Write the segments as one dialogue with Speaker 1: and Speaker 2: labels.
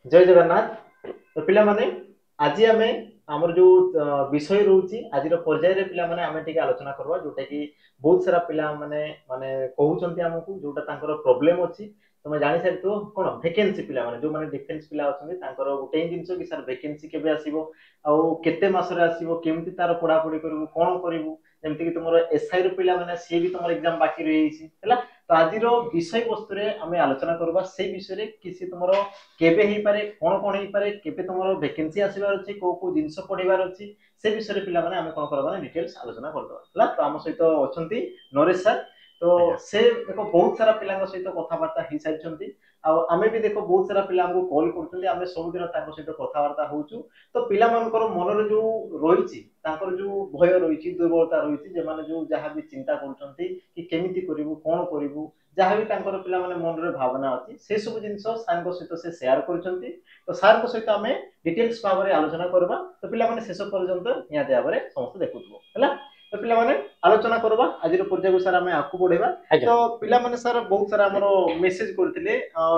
Speaker 1: जय जगन्नाथ। तो पिला माने आज आम आमर जो विषय रोची आज पर्याय रे पिला माने आमे टिके आलोचना करबा जोटा कि बहुत सारा पिला माने माने कहउचंती हमकु जोटा तांकर प्रॉब्लम अछि तमे जानि सकतो कोन वैकेंसी पिला माने जो माने डिफेंस पिला अछंती तांकर गुटे जिंस कि सर वैकेंसी केबे आसीबो आ केते मास रे आसीबो केमति तार पढा पढी करबो कोन करबो जेमति कि तुमरो एसआई रो पिला माने सी भी तुमरो एग्जाम बाकी रही छि हला। तो आज विषय वस्तु रे आमे आलोचना करबा से विषय रे किसी तुमरो केबे ही पारे कोन कोन ही पारे केबे तुमरो वैकेंसी आसीबार अछि को जिंस पढिबार अछि से विषय रे पिला माने आमे कोन करबा डिटेल्स आलोचना करदबा हला। तो आम सहित अछंती नरेश सर तो
Speaker 2: ଆଜ୍ଞା
Speaker 1: से देखो बहुत सारा पिलांग सहित कथाबार्ता ही सारिछंती आ आमे भी देखो बहुत सारा पिला हमको कॉल करछंती आमे सब दिन तांको सहित कथाबार्ता होउछु। तो पिला मानकर मनरे जो रहिछि तांकर जो भय रहिछि दुर्बलता रहिछि जे माने जो जहां भी चिंता करछंती कि केमिति करिवु कोन करिवु जहां भी तांकर पिला माने मन रे भावना अछि से सब जिंस सार सहित से शेयर करछंती। तो सार सहित आमे डिटेल्स भाବରେ आलोचना करबा। तो पिला माने शेष पर्यंत निहाती भाବରେ समस्त देखुथबो हला। तो पिला माने आलोचना करबा आज पर्याय सार आमे आकु बढ़ेबा।
Speaker 2: ଆଜ୍ଞା
Speaker 1: तो पिला माने सार बहुत सारा हमरो मेसेज करथिले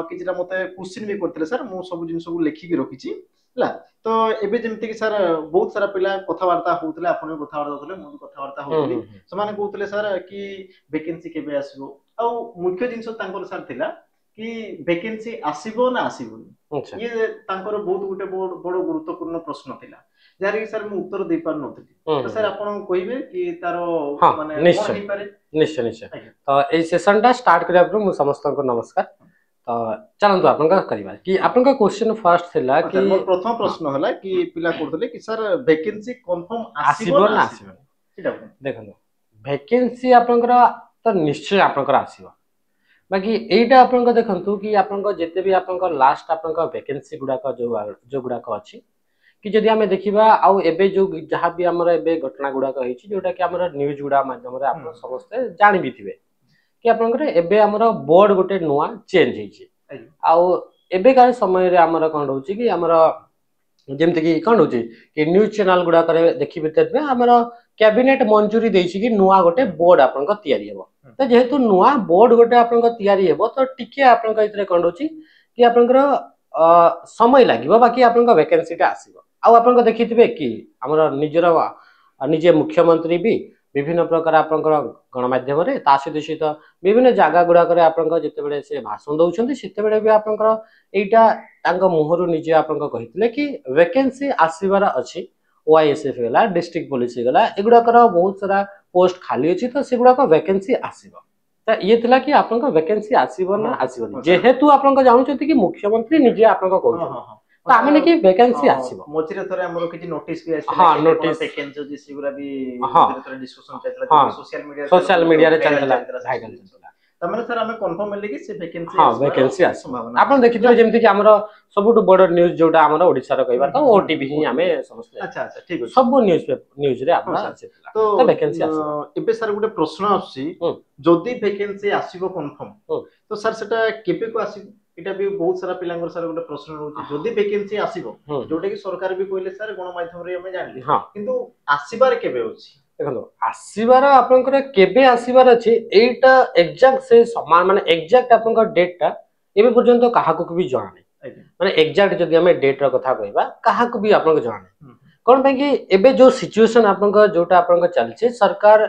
Speaker 1: किछरा मते क्वेश्चन भी करथिले सर मु सब जिंस को लेखि के रखिछि हला। तो एबे जेमति कि सर बहुत सारा पिला कथावार्ता होउतले आपण कथावार्ता होउतले मु कथावार्ता
Speaker 2: ହୁଁ
Speaker 1: होउतली
Speaker 2: ହୁଁ ହୁଁ
Speaker 1: समाने कहउतले सर कि वैकेंसी केबे आसीबो आ मुख्य जिंस तांकर सर थिला कि वैकेंसी आसीबो ना
Speaker 2: ଆଚ୍ଛा
Speaker 1: आसीबोनी ये तांकर बहुत गुटे बड़ गुरुत्वपूर्ण प्रश्न थिला जारी कि सर मु उत्तर दे पार नथि।
Speaker 2: ହୁଁ
Speaker 1: तो
Speaker 2: ହୁଁ
Speaker 1: सर
Speaker 2: ହୁଁ
Speaker 1: आपण कहिबे कि तारो
Speaker 2: ହଁ
Speaker 1: माने कोन
Speaker 2: ନିଶ୍ଚୟ
Speaker 1: हे पारे।
Speaker 2: ନିଶ୍ଚୟ ନିଶ୍ଚୟ
Speaker 1: ଆଜ୍ଞା
Speaker 2: ତ ଏଇ ସେସନଟା ଷ୍ଟାର୍ଟ କରିବା ପୂର୍ବରୁ ମୁଁ ସମସ୍ତଙ୍କୁ ନମସ୍କାର। ତ ଚାଲନ୍ତୁ ଆପଣଙ୍କ କରିବା କି ଆପଣଙ୍କ କ୍ୱେଶ୍ଚିନ୍ ଫାର୍ଷ୍ଟ ଥିଲା
Speaker 1: ହଁ
Speaker 2: କି
Speaker 1: सर मोर प्रथम
Speaker 2: ହଁ
Speaker 1: प्रश्न हला कि पिला करथले कि सर वैकेंसी कंफर्म आसीबो
Speaker 2: ଆସିବ
Speaker 1: ना
Speaker 2: ନା
Speaker 1: आसीबो
Speaker 2: ଆସିବନି
Speaker 1: सेटा कोन।
Speaker 2: ଦେଖନ୍ତୁ ଭେକେନ୍ସି ଆପଣଙ୍କର ତ ନିଶ୍ଚୟ ଆପଣଙ୍କର ଆସିବ ବାକି ଏଇଟା ଆପଣଙ୍କ ଦେଖନ୍ତୁ କି ଆପଣଙ୍କ ଯେତେ ବି ଆପଣଙ୍କ ଲାଷ୍ଟ ଆପଣଙ୍କ ଭେକେନ୍ସି ଗୁଡାକ ଯୋଉଗୁଡାକ ଅଛି କି ଯଦି ଆମେ ଦେଖିବା ଆଉ ଏବେ ଯୋଉ ଯାହା ବି ଆମର ଏବେ ଘଟଣା ଗୁଡାକ ହେଇଛି ଯୋଉଟା କି ଆମର ନ୍ୟୁଜ ଗୁଡା ମାଧ୍ୟମରେ
Speaker 1: ହୁଁ
Speaker 2: ଆପଣ ସମସ୍ତେ ଜାଣିବି ଥିବେ କି ଆପଣଙ୍କର ଏବେ ଆମର ବୋର୍ଡ ଗୋଟେ ନୂଆ ଚେଞ୍ଜ ହେଇଛି
Speaker 1: ଆଜ୍ଞା
Speaker 2: ଆଉ ଏବେକାର ସମୟରେ ଆମର କଣ ରହୁଛି କି ଆମର ଯେମିତି କି କଣ ରହୁଛି କି ନ୍ୟୁଜ ଚ୍ୟାନେଲ ଗୁଡାକରେ ଦେଖିବେ ଆମର କ୍ୟାବିନେଟ ମଞ୍ଜୁରୀ ଦେଇଛି କି ନୂଆ ଗୋଟେ
Speaker 1: ହୁଁ
Speaker 2: ବୋର୍ଡ ଆପଣଙ୍କ ତିଆରି ହେବ।
Speaker 1: ହୁଁ
Speaker 2: ତ ଯେହେତୁ ନୂଆ ବୋର୍ଡ ଗୋଟେ ଆପଣଙ୍କ ତିଆରି ହେବ ତ ଟିକେ ଆପଣଙ୍କ ଏଥିରେ କଣ ରହୁଛି କି ଆପଣଙ୍କର ସମୟ ଲାଗିବ ବାକି ଆପଣଙ୍କ ଭେକେନ୍ସିଟା ଆସିବ। ଆଉ ଆପଣଙ୍କ ଦେଖିଥିବେ କି ଆମର ନିଜର ନିଜେ ମୁଖ୍ୟମନ୍ତ୍ରୀ ବି ବିଭିନ୍ନ ପ୍ରକାର ଆପଣଙ୍କର ଗଣମାଧ୍ୟମରେ ତା ସହିତ ବିଭିନ୍ନ ଜାଗା ଗୁଡାକରେ ଆପଣଙ୍କ ଯେତେବେଳେ ସେ ଭାଷଣ ଦଉଛନ୍ତି ସେତେବେଳେ ବି ଆପଣଙ୍କର ଏଇଟା ତାଙ୍କ ମୁହଁରୁ ନିଜେ ଆପଣଙ୍କ କହିଥିଲେ କି ଭେକେନ୍ସି ଆସିବାର ଅଛି ଓଆଇଏସଏଫ ହେଲା ଡିଷ୍ଟ୍ରିକ୍ଟ ପୋଲିସ ହେଇଗଲା ଏଗୁଡାକର ବହୁତ ସାରା ପୋଷ୍ଟ ଖାଲି ଅଛି ତ ସେଗୁଡାକ ଭେକେନ୍ସି ଆସିବ। ତ ଇଏ ଥିଲା କି ଆପଣଙ୍କ ଭେକେନ୍ସି ଆସିବ ନା
Speaker 1: ହଁ
Speaker 2: ଆସିବନି
Speaker 1: ହଁ सर
Speaker 2: ଯେହେତୁ ଆପଣଙ୍କ ଜାଣୁଛନ୍ତି କି ମୁଖ୍ୟମନ୍ତ୍ରୀ ନିଜେ ଆପଣଙ୍କ
Speaker 1: ହଁ
Speaker 2: କହୁଛନ୍ତି
Speaker 1: ହଁ ହଁ
Speaker 2: ତ ଆମେ କି ଭେକେନ୍ସି ଆସିବ।
Speaker 1: ମଝିରେ ଥରେ ଆମର କିଛି ନୋଟିସ୍ ବି ଆସିଥିଲା
Speaker 2: ହଁ
Speaker 1: କେତେ କଣ
Speaker 2: ନୋଟିସ
Speaker 1: ଭେକେନ୍ସି ଅଛି ସେଗୁରା ବି
Speaker 2: ହଁ
Speaker 1: ମଝିରେ ଥରେ ଡିସ୍କସନ ଚାଲିଥିଲା
Speaker 2: ହଁ
Speaker 1: ଯୋଉଟା ସୋସିଆଲ ମିଡିଆରେ ତାର
Speaker 2: ସୋସିଆଲ
Speaker 1: ବହୁତ
Speaker 2: ମିଡିଆରେ
Speaker 1: ଭାଇରାଲ
Speaker 2: ଚାଲିଥିଲା
Speaker 1: ଚାଲିଥିଲା ସେ
Speaker 2: ଭାଇରାଲ
Speaker 1: ସବୁ ଜିନିଷ।
Speaker 2: ଚାଲିଥିଲା
Speaker 1: ତାମାନେ ସାର୍ ଆମେ କନଫର୍ମ ହେଲେ କି ସେ ଭେକେନ୍ସି
Speaker 2: ହଁ
Speaker 1: ଆସିବାର
Speaker 2: ଭେକେନ୍ସି ଆସିବ
Speaker 1: ସମ୍ଭାବନା
Speaker 2: ଆପଣ
Speaker 1: ଅଛି
Speaker 2: ଦେଖିଥିବେ
Speaker 1: ହେଲା।
Speaker 2: ଯେମିତି କି ଆମର ସବୁଠୁ ବଡ ନ୍ୟୁଜ ଯୋଉଟା ଆମର ଓଡିଶାର କହିବା ତ ଓଟିଭି ହିଁ ଆମେ
Speaker 1: ଓଟିଭି
Speaker 2: ସମସ୍ତେ
Speaker 1: ଆଚ୍ଛା
Speaker 2: ଜାଣିବା
Speaker 1: ଆଚ୍ଛା ଠିକ ଅଛି।
Speaker 2: ସବୁ ନ୍ୟୁଜରେ
Speaker 1: ହଁ
Speaker 2: ଆମର
Speaker 1: ସାର୍
Speaker 2: ଆସିଥିଲା
Speaker 1: ତ
Speaker 2: ତ ଭେକେନ୍ସି ଆସିବ।
Speaker 1: ଏବେ ସାର୍ ଗୋଟେ ପ୍ରଶ୍ନ ଆସୁଛି
Speaker 2: ହୁଁ
Speaker 1: ଯଦି ଭେକେନ୍ସି ଆସିବ କନଫର୍ମ
Speaker 2: ହୁଁ
Speaker 1: ତ ସାର୍ ସେଟା କେବେକୁ ଆସିବ ଏଇଟା ବି ବହୁତ ସାରା ପିଲାଙ୍କର ସାର୍ ଗୋଟେ ପ୍ରଶ୍ନ ରହୁଛି ଯଦି ଭେକେନ୍ସି ଆସିବ
Speaker 2: ହୁଁ
Speaker 1: ଯୋଉଟା କି ସରକାର ବି କହିଲେ ସାର୍ ଗଣମାଧ୍ୟମରେ ଆମେ ଜାଣିଲେ
Speaker 2: ହଁ
Speaker 1: କିନ୍ତୁ ଆସିବାର କେବେ ଅଛି।
Speaker 2: ଦେଖନ୍ତୁ ଆସିବାର ଆପଣଙ୍କର କେବେ ଆସିବାର ଅଛି ଏଇଟା ଏକ୍ଜାକ୍ଟ ସେ ସମାନ ମାନେ ଏକ୍ଜାକ୍ଟ ଆପଣଙ୍କ ଡେଟ୍ ଟା ଏବେ ପର୍ଯ୍ୟନ୍ତ କାହାକୁ ବି ଜଣା ନାହିଁ
Speaker 1: ଆଜ୍ଞା
Speaker 2: ମାନେ ଏକ୍ଜାକ୍ଟ ଯଦି ଆମେ ଡେଟ୍ ର କଥା କହିବା କାହାକୁ ବି ଆପଣଙ୍କୁ ଜଣା ନାହିଁ
Speaker 1: ହୁଁ
Speaker 2: କଣ ପାଇଁ କି ଏବେ ଯୋଉ ସିଚୁଏସନ ଆପଣଙ୍କ ଯୋଉଟା ଆପଣଙ୍କ ଚାଲିଛି ସରକାର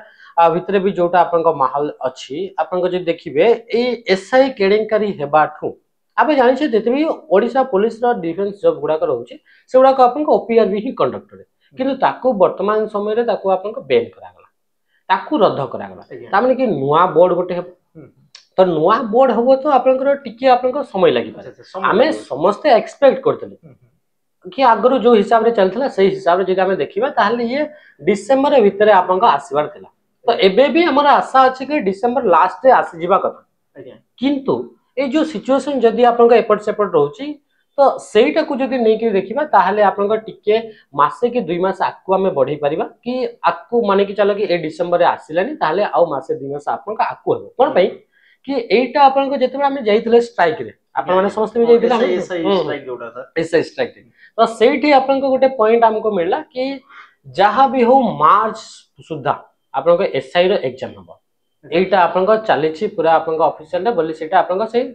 Speaker 2: ଭିତରେ ବି ଯୋଉଟା ଆପଣଙ୍କ ମାହୋଲ ଅଛି ଆପଣଙ୍କ ଯଦି ଦେଖିବେ ଏଇ ଏସଆଇ କେଳେଙ୍କାରୀ ହେବାଠୁ ଆମେ ଜାଣିଛେ ଯେତେବି ଓଡିଶା ପୋଲିସର ଡିଫେନ୍ସ ଜବ ଗୁଡାକ ରହୁଛି ସେଗୁଡାକ ଆପଣଙ୍କ ଓପିଆର ବି ହିଁ କଣ୍ଡକ୍ଟର କିନ୍ତୁ ତାକୁ ବର୍ତ୍ତମାନ ସମୟରେ ତାକୁ ଆପଣଙ୍କ ବେନ୍ କରାଗଲା ତାକୁ ରଦ୍ଦ କରାଗଲା
Speaker 1: ଆଜ୍ଞା
Speaker 2: ତାମାନେ କି ନୂଆ ବୋର୍ଡ ଗୋଟେ ହେବ
Speaker 1: ହୁଁ
Speaker 2: ତ ନୂଆ ବୋର୍ଡ ହବ ତ ଆପଣଙ୍କର ଟିକେ ଆପଣଙ୍କ ସମୟ
Speaker 1: ଆଚ୍ଛା
Speaker 2: ଲାଗିପାରେ
Speaker 1: ଆଚ୍ଛା ସମୟ
Speaker 2: ଆମେ
Speaker 1: ଲାଗିବ ସାର୍
Speaker 2: ସମସ୍ତେ ଏକ୍ସପେକ୍ଟ କରିଥିଲେ
Speaker 1: ହୁଁ
Speaker 2: କି ଆଗରୁ ଯୋଉ ହିସାବରେ ଚାଲିଥିଲା ସେଇ ହିସାବରେ ଯଦି ଆମେ ଦେଖିବା ତାହେଲେ ଇଏ ଡିସେମ୍ବର ଭିତରେ ଆପଣଙ୍କ ଆସିବାର ଥିଲା ତ
Speaker 1: ଆଜ୍ଞା
Speaker 2: ଏବେ ବି ଆମର ଆଶା ଅଛି କି ଡିସେମ୍ବର ଲାଷ୍ଟରେ ଆସିଯିବା କଥା
Speaker 1: ଆଜ୍ଞା
Speaker 2: କିନ୍ତୁ ଏଇ ଯୋଉ ସିଚୁଏସନ ଯଦି ଆପଣଙ୍କ ଏପଟ ସେପଟ ରହୁଛି ତ ସେଇଟାକୁ ଯଦି ନେଇକି ଦେଖିବା ତାହେଲେ ଆପଣଙ୍କ ଟିକେ ମାସେ କି 2 ମାସ ଆଗକୁ ଆମେ ବଢେଇ ପାରିବା କି ଆଗକୁ ମାନିକି ଚାଲ କି ଏ ଡିସେମ୍ବରରେ ଆସିଲାନି ତାହେଲେ ଆଉ ମାସେ 2 ମାସ ଆପଣଙ୍କ ଆଗକୁ ହେବ କଣ ପାଇଁ କି ଏଇଟା ଆପଣଙ୍କ ଯେତେବେଳେ ଆମେ ଯାଇଥିଲେ ଷ୍ଟ୍ରାଇକ ରେ ଆପଣ
Speaker 1: ଆଜ୍ଞା
Speaker 2: ମାନେ
Speaker 1: ଆଜ୍ଞା
Speaker 2: ସମସ୍ତେ ବି
Speaker 1: ହଁ
Speaker 2: ଯାଇଥିଲେ
Speaker 1: ଏସ୍ଆଇ
Speaker 2: ଆମେ
Speaker 1: ଏସ୍ଆଇ ଷ୍ଟ୍ରାଇକ୍ ଯୋଉଟା ସାର୍
Speaker 2: ଏସଆଇ ଷ୍ଟ୍ରାଇକ ତ ସେଇଠି ଆପଣଙ୍କ ଗୋଟେ ପଏଣ୍ଟ ଆମକୁ ମିଳିଲା କି ଯାହା ବି ହଉ ମାର୍ଚ୍ଚ ସୁଦ୍ଧା ଆପଣଙ୍କ ଏସଆଇ ର ଏକ୍ଜାମ ହବ
Speaker 1: ଆଚ୍ଛା
Speaker 2: ଏଇଟା ଆପଣଙ୍କ ଚାଲିଛି ପୁରା ଆପଣଙ୍କ ଅଫିସିଆଲ ବୋଲି ସେଇଟା ଆପଣଙ୍କ ସେଇ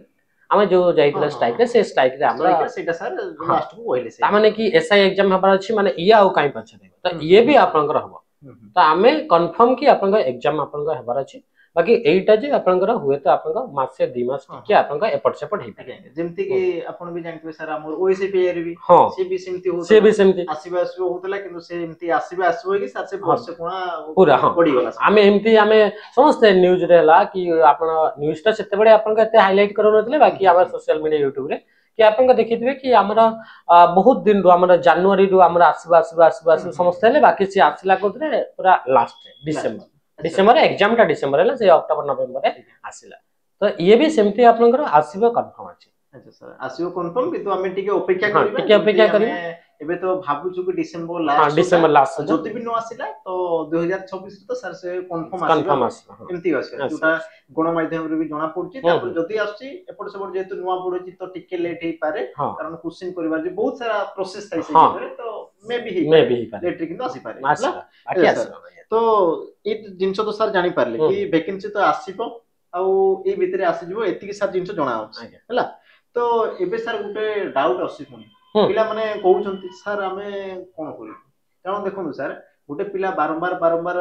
Speaker 2: आमे जो
Speaker 1: हाँ
Speaker 2: जाइतला
Speaker 1: हाँ
Speaker 2: स्ट्राइक
Speaker 1: हाँ
Speaker 2: रे से स्ट्राइक रे हमरा
Speaker 1: स्ट्राइकर सेटा सर
Speaker 2: हाँ
Speaker 1: लास्ट को कहले से
Speaker 2: ता माने कि एसआई एग्जाम हबार अछि माने इया आउ काई पछरे त ये भी आपनकर हबो तो आमे कंफर्म कि आपनकर एग्जाम आपनकर हबार अछि बाकी एइटा जे आपनकर हुए तो आपनकर मासे 2 मास
Speaker 1: हाँ
Speaker 2: टिके
Speaker 1: हाँ
Speaker 2: आपनकर एपट सेपट हेइ
Speaker 1: आज्ञा जेमती कि आपण भी जानथिबे सर हमर ओएसपी एर भी
Speaker 2: हाँ
Speaker 1: से भी सेमती
Speaker 2: से
Speaker 1: होतला
Speaker 2: भी सेमती
Speaker 1: आसीबा होतला किंतु से एमती आसीबा कि सर से
Speaker 2: हाँ
Speaker 1: वर्ष कोणा
Speaker 2: पूरा हाँ
Speaker 1: पड़ी गला सर
Speaker 2: आमे एमती आमे समस्त न्यूज रे हला कि आपण न्यूज ता सेते बडे आपन एते हाइलाइट करू नथिले बाकी आमे सोशल मीडिया यूट्यूब रे कि आपन देखिथिबे कि हमरा बहुत दिन रो हमरा जनवरी रो हमरा आसीबा समस्त हेले बाकी से आसिला कोथरे पूरा लास्ट डिसेंबर डिसेंबर एग्जाम ता डिसेंबर हेला से अक्टोबर नवंबर रे आसिला तो ये भी सेमती आपनकर आसीबो कंफर्म अछि
Speaker 1: अच्छा सर आसीबो कंफर्म किंतु हमें टिके अपेक्षा
Speaker 2: हाँ
Speaker 1: करिबा
Speaker 2: टिके अपेक्षा
Speaker 1: हमें
Speaker 2: करिबा
Speaker 1: एबे तो भाबुछु कि डिसेंबर
Speaker 2: हाँ
Speaker 1: लास्ट
Speaker 2: डिसेंबर लास्ट सुधा
Speaker 1: जदि भी न आसिला तो 2026 तो सर से कंफर्म आसीबा
Speaker 2: कंफर्म आसीबा हाँ
Speaker 1: एमती आसीबा जोटा गण माध्यम रे भी जणा पड़छि तापर जदि आछि एपट सेपट जेतु नुवा पड़छि तो टिके लेट हे पारे
Speaker 2: हाँ
Speaker 1: कारण क्वेश्चन करबा जे बहुत सारा प्रोसेस थाइ से
Speaker 2: हाँ
Speaker 1: भितरे तो मे भी
Speaker 2: मैं भी पारे
Speaker 1: लेट किंतु आसी पारे
Speaker 2: आसीबा बाकी
Speaker 1: ହେଲା सर
Speaker 2: आसीबा
Speaker 1: तो ए जिंस तो सर जानि पारले कि वैकेंसी तो आसीबो आउ ए भितरे आसी जिवो एतिकी सर जिंस जणा होछि
Speaker 2: आज्ञा
Speaker 1: हैला तो एबे सर गुटे डाउट आसी पुनी पिला माने कहउछंती सर हमें कोन करिबो कारण देखनु सर गुटे पिला बारंबार बारंबार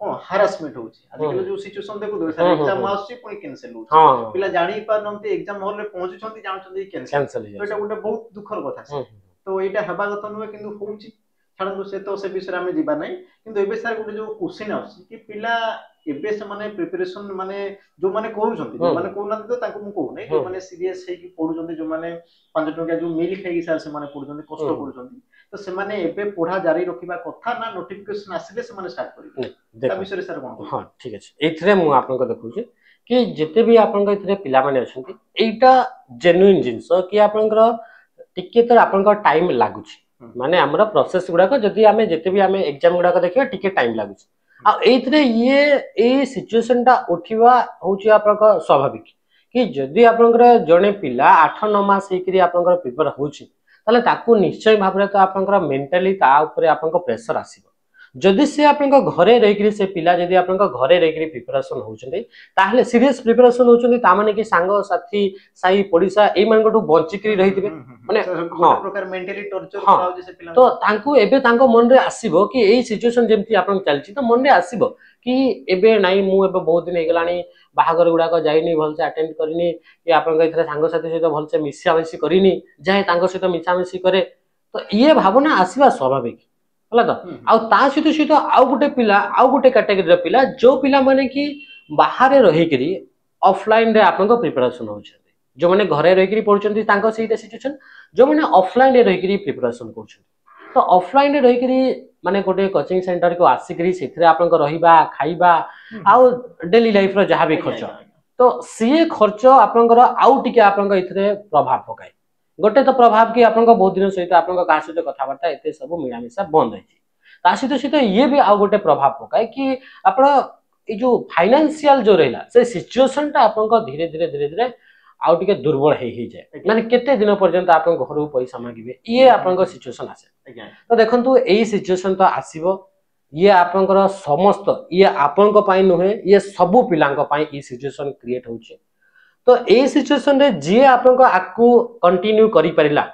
Speaker 1: कोन हरासमेंट होछि आजिकल जो सिचुएशन देखु दो सर एग्जाम आसी पुनी कैंसिल होछि
Speaker 2: हाँ
Speaker 1: पिला जानि पार नंती एग्जाम हॉल रे पहुंचुछंती जानछंती कैंसिल
Speaker 2: कैंसिल
Speaker 1: तो एटा गुटे बहुत दुखर कथा सर
Speaker 2: हो
Speaker 1: तो एटा हेबा कथा नुहे किंतु होछि छाड़ू से तो से विषय आम जीवा ना कि एबे सर गोटे जो क्वेश्चन आछि कि पिला एबे से माने प्रिपरेशन माने जो माने करूछंती जो माने कोना तो ताको मु कहू नै जो माने सीरियस हे कि पढुछंती जो माने 5 टंका जो मिल खाइ सर से माने पढुछंती कष्ट करूछंती तो से माने एबे पढ़ा जारी रखिबा कथा ना नोटिफिकेशन आसीले से माने स्टार्ट करिबे ता विषय सर कोन
Speaker 2: हाँ ठीक अछि एथरे मु आपन को देखुछि कि जेते भी आपन को एथरे पिला माने अछंती एटा जेन्युइन जिंस कि आपन को टिके तो आपन को टाइम लागुछि माने हमरा प्रोसेस गुडा को जदी आमे जेते भी आमे एग्जाम गुडा को देखिबा टिके टाइम लागुछि आ एथरे ये ए सिचुएशन ता उठिबा होछि आपन को स्वाभाविक कि जदी आपन को जने पिला 8-9 मास हेकरी आपन को प्रिपेयर होछि ताले ताकू निश्चय भाबरे तो आपन को मेंटली ता ऊपर आपन को प्रेशर आसीबो जदि से आपन घरे रहिकरी से पिला जदि आपन घरे रहिकरी प्रिपरेशन होउछन्ते ताहले सीरियस प्रिपरेशन होउछन्ते ता माने कि सांग साथी साई पडिसा ए मानकटू बंचिकरी रहितबे माने
Speaker 1: हां प्रकार मेंटली टॉर्चर
Speaker 2: हाँ
Speaker 1: कराउ जे से पिला
Speaker 2: तो तांको एबे तांको मन रे आसीबो कि एई सिचुएशन जेमति आपन चलछि तो मन रे आसीबो कि एबे नाही मु एबे बहुत दिन हेगलानी बाहागर गुडा को जाइनी भल से अटेंड करिनी कि आपन इथरे सांग साथी सहित भल से मिसिया मिसी करिनी जाय तांको सहित मिसा मिसी करे तो ये भावना आसीबा स्वाभाविक होला तो आ ता सहित आउ गुटे पिला आउ गुटे कैटेगरी पिला जो पिला माने कि बाहर रही करी ऑफलाइन रे आपन को प्रिपरेशन होछन जो माने घरे रही करी पढुछन्ती तांको सहित सिचुएशन जो माने ऑफलाइन रे रही करी प्रिपरेशन करछन तो ऑफलाइन रे रही करी माने गोटे कोचिंग सेंटर को आसी करी सेथरे आपन को रहिबा खाइबा आउ डेली लाइफ रो जहां भी खर्च तो सी खर्च आपन को आउ टिके आपन को इथरे प्रभाव पकाय गोटे तो प्रभाव कि आपन को बहुत दिन सहित आपन को का सहित कथा बार्ता एते सब मिलामिशा बंद है ता सहित ये भी आउ गोटे प्रभाव पकाय कि आपण ए जो फाइनेंशियल जो रहला से सिचुएशन ता आपन को धीरे धीरे आउ टिके दुर्बल हे जाए माने केते दिन पर्यंत आपन घर को पैसा मांगिबे ये आपन को सिचुएशन आसे तो देखंतु एई सिचुएशन तो आसीबो ये आपन समस्त ये आपन को पाई नुहे ये सब पिलांक पाई ई सिचुएशन क्रिएट होचे तो ए सिचुएशन रे जे आपन को आकु कंटिन्यू करि परिला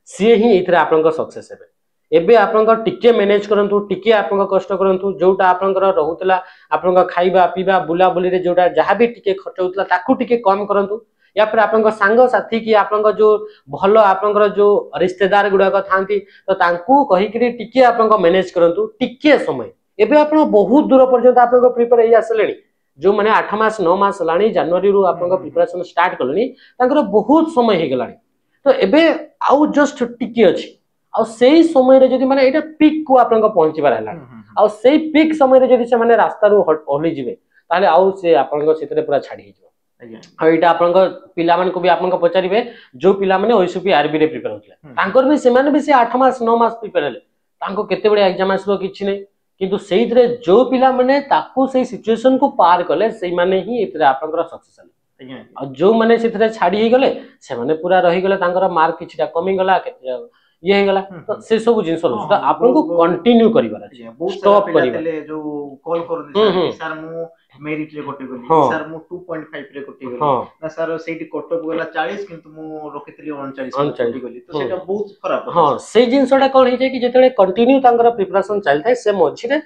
Speaker 2: से ही इथरे आपन को सक्सेस हेबे एबे आपन को टिके मैनेज करंतु टिके आपन को कष्ट करंतु जोटा आपन को रहउतला आपन को खाइबा पीबा बुला बुली रे जोटा जहां भी टिके खर्च होतला ताकू टिके कम करंतु या फिर आपन को सांग साथी की आपन को जो भलो आपन को जो रिश्तेदार गुडा को थांती तो तांकू कहि करी टिके आपन को मैनेज करंतु टिके समय एबे आपन बहुत दूर पर्यंत आपन को प्रिपेयर होई आसलेनी जो माने 8 मास 9 मास लानी जनवरी रु आपन को प्रिपरेशन स्टार्ट करलनी तांकर बहुत समय हे गलानी तो एबे आउ जस्ट टिके अछि आ सेही समय रे जदी माने एटा पीक को आपन को पहुंचीबार हला आ सेही पीक समय रे जदी से माने रास्ता रु ओली जिवे ताले आउ से आपन को सितरे पूरा छाडी हिजो एटा आपन को पिला मन को भी आपन को पचारिबे जो पिला माने ओएसपी आरबी रे प्रिपेयर होतले तांकर भी से माने भी से 8 मास 9 मास प्रिपेयर हले तांको केते बडे एग्जाम आसलो किछि नै किंतु सेहितरे जो पिला माने ताकू से सिचुएशन को पार कले सेही माने ही इतरे आपन को सक्सेस हले आ जो माने सितरे छाडी ही गले से माने पूरा रही गले तांकर मार्क किछिटा कमी गला ये हे गला तो से सब जिंस रो तो आपन को कंटिन्यू करिबार अछि स्टॉप करिबार
Speaker 1: जो कॉल करू सर मु मेरिट रे कटि गली
Speaker 2: हाँ
Speaker 1: सर मु 2.5 रे कटि गली
Speaker 2: हाँ
Speaker 1: ना सर सेठी कटअप गला 40 किंतु मु रखितली 39 रे
Speaker 2: 39
Speaker 1: कटि गली तो
Speaker 2: हम्म
Speaker 1: सेटा बहुत खराब
Speaker 2: हाँ
Speaker 1: होता
Speaker 2: से जिनसटा कौन है कि जिते कंटिन्यू प्रिपरेशन चलता है से मझे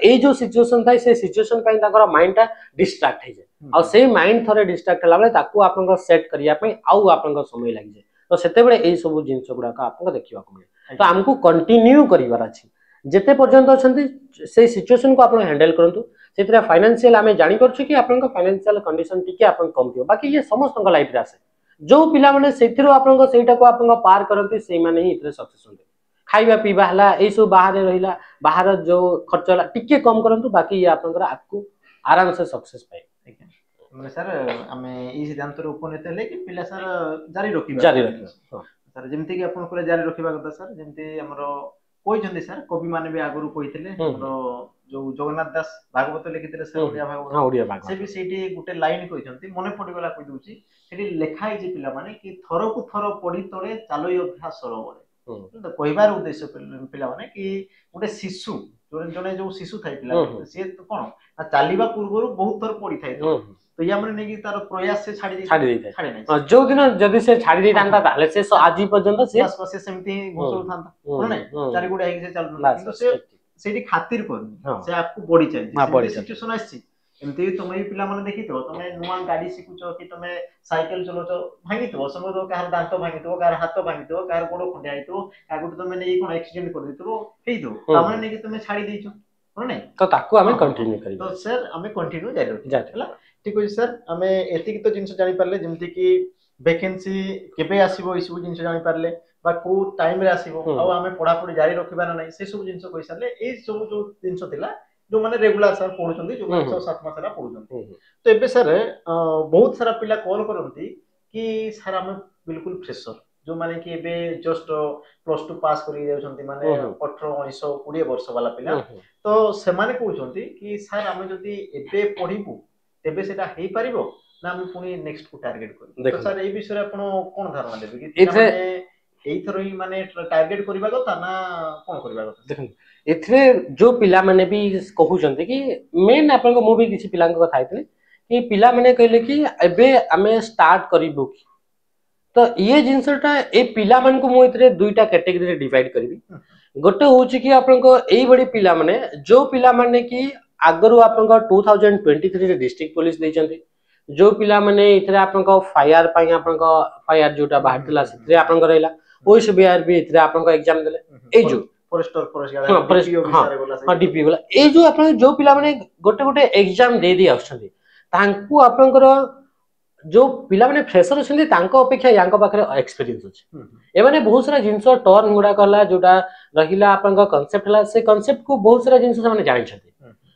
Speaker 2: ये जो सिचुएशन था से सिचुएशन माइंड टा डिस्ट्राक्ट हो जाए आ
Speaker 1: सर
Speaker 2: से माइंड थरे डिस्ट्राक्ट होला बेले ताकू आपन सेट करिया पई आउ आपन समय लागि जाए तो सेते बेले एई सब जिंस गुडा का आपन देखिबा को मिले तो हमको कंटिन्यू करिवार अछि जेते पर्यंत अछंती से सिचुएशन को आपन हैंडल करंतु सेतरा फाइनेंशियल आमे जानि परछु कि आपन फाइनेंशियल कंडीशन टिके आपन कम दियो बाकी ये समस्त लाइफ रे आसे जो पिला माने सेथिरो आपन सेटा को आपन पार करंती से माने ही इतरे सक्सेस होते खाइबा पीबा हला ए सब बाहर रहिला बाहर जो खर्च हला टिके कम करंतु बाकी ये आपन आकू आराम से सक्सेस पाए
Speaker 1: ମାନେ ସାର୍ ଆମେ ଏଇ ସିଦ୍ଧାନ୍ତରେ ଉପନୀତ ହେଲେ କି ପିଲା ସାର୍ ଜାରି ରଖିବା ସାର୍ ଯେମିତି କି ଆପଣ କହିଲେ ଜାରି ରଖିବା କଥା ସାର୍ ଯେମିତି ଆମର କହିଛନ୍ତି ସାର୍ କବି ମାନେ ବି ଆଗରୁ କହିଥିଲେ ଆମର ଯୋଉ ଜଗନ୍ନାଥ ଦାସ ଭାଗବତ ଲେଖିଥିଲେ ସାର୍ ଓଡ଼ିଆ ଭାଗବତ ସେ ବି ସେଇଠି ଗୋଟେ ଲାଇନ କହିଛନ୍ତି ମନେ ପଡିଗଲା କହିଦଉଛି ସେଠି ଲେଖା ହେଇଛି ପିଲାମାନେ କି ଥରକୁ ଥର ପଢି ତଳେ ଚାଲୋଇ ଅଭ୍ୟାସ ସରୋବରେ କହିବାର ଉଦ୍ଦେଶ୍ୟ ପିଲାମାନେ କି ଗୋଟେ ଶିଶୁ ଜଣେ ଯୋଉ ଶିଶୁ ଥାଏ ପିଲା ସିଏ କଣ ନା ଚାଲିବା ପୂର୍ବରୁ ବହୁତ ଥର ପଡିଥାଏ तो या माने नहीं कि तार प्रयास से छाड़ी देता छाड़ी नहीं जो दिन
Speaker 2: जदी से छाड़ी देतांता ताले से आज पर्यंत से
Speaker 1: बस बस सेमती घोषल थांता नै चारि गुडा हेक से चलता किंतु से सेठी खातिर करनी से आपको बॉडी चाहिए सिचुएशन आसी एमती तुम पिला माने देखितो तुमे नुआ गाड़ी सिकुचो कि तुमे साइकिल चलोचो भांगितो समय तो कार दांत भांगितो कार हाथ भांगितो कार गोड़ खंडे आइतो कागुट तुमे नै कोन एक्सीडेंट कर देतो हेइतो तामाने नै कि तुमे छाड़ी देइछो नै
Speaker 2: तो ताकू हमें कंटिन्यू करी
Speaker 1: तो सर हमें कंटिन्यू जारी रखिला ठीक अछि सर हमें एतिक तो जिंस जानि पारले जेमति कि वैकेंसी केबे आसीबो ई सब जिंस जानि पारले बा को टाइम रे आसीबो आ हमें पढ़ा पढ़ी जारी रखिबार नै से सब जिंस कहि सारले ए सब जो जिंस थिला जो माने रेगुलर सर पढुचंदी जो माने 6-7 मास रा पढुचंदी तो एबे सर बहुत सारा पिला कॉल करंती कि सर हमें बिल्कुल फ्रेशर जो माने कि एबे जस्ट प्लस 2 पास करि जाउछंती माने 18 19 20 वर्ष वाला पिला तो से माने कहउछंती कि सर हमें जदी एबे पढिबू तेबे सेटा हेई परिबो ना हम पुनी नेक्स्ट को टारगेट करू तो सर ए विषय आपण कोन धारणा देबे कि माने एई थरो ही माने टारगेट करबा कथा ना कोन करबा कथा
Speaker 2: देखन एथरे जो पिला माने भी कहउछंती कि मेन आपण को मु भी किछि पिला को कथा आइतले कि पिला माने कहले कि एबे हमें स्टार्ट करिबो कि तो ये जिंसटा ए पिला मन को मु इतरे दुईटा कैटेगरी रे डिवाइड करबी गोटे होउची कि आपण को एई बडी पिला माने जो पिला माने कि आगरु आपण को 2023 रे डिस्ट्रिक्ट पुलिस दैचंती जो पिला माने इतरे आपण को फायर पई आपण को फायर जोटा बाहरला सितरे आपण को रहला ओइस बिहार भी इतरे आपण को एग्जाम देले ए जो
Speaker 1: फॉरेस्टर फॉरेस्ट गार्ड डीपीओ विषय गोला
Speaker 2: हां डीपीओ गोला ए जो आपण जो पिला माने गोटे गोटे एग्जाम दे दी आछंती तांकू आपण को जो पिला माने फ्रेशर अछंती तांको अपेक्षा यांको पाखरे एक्सपीरियंस अछि ए माने बहुत सारा जिंस टर्न गुडा करला जोटा रहिला आपण को कांसेप्ट हला से कांसेप्ट को बहुत सारा जिंस माने जानि छथि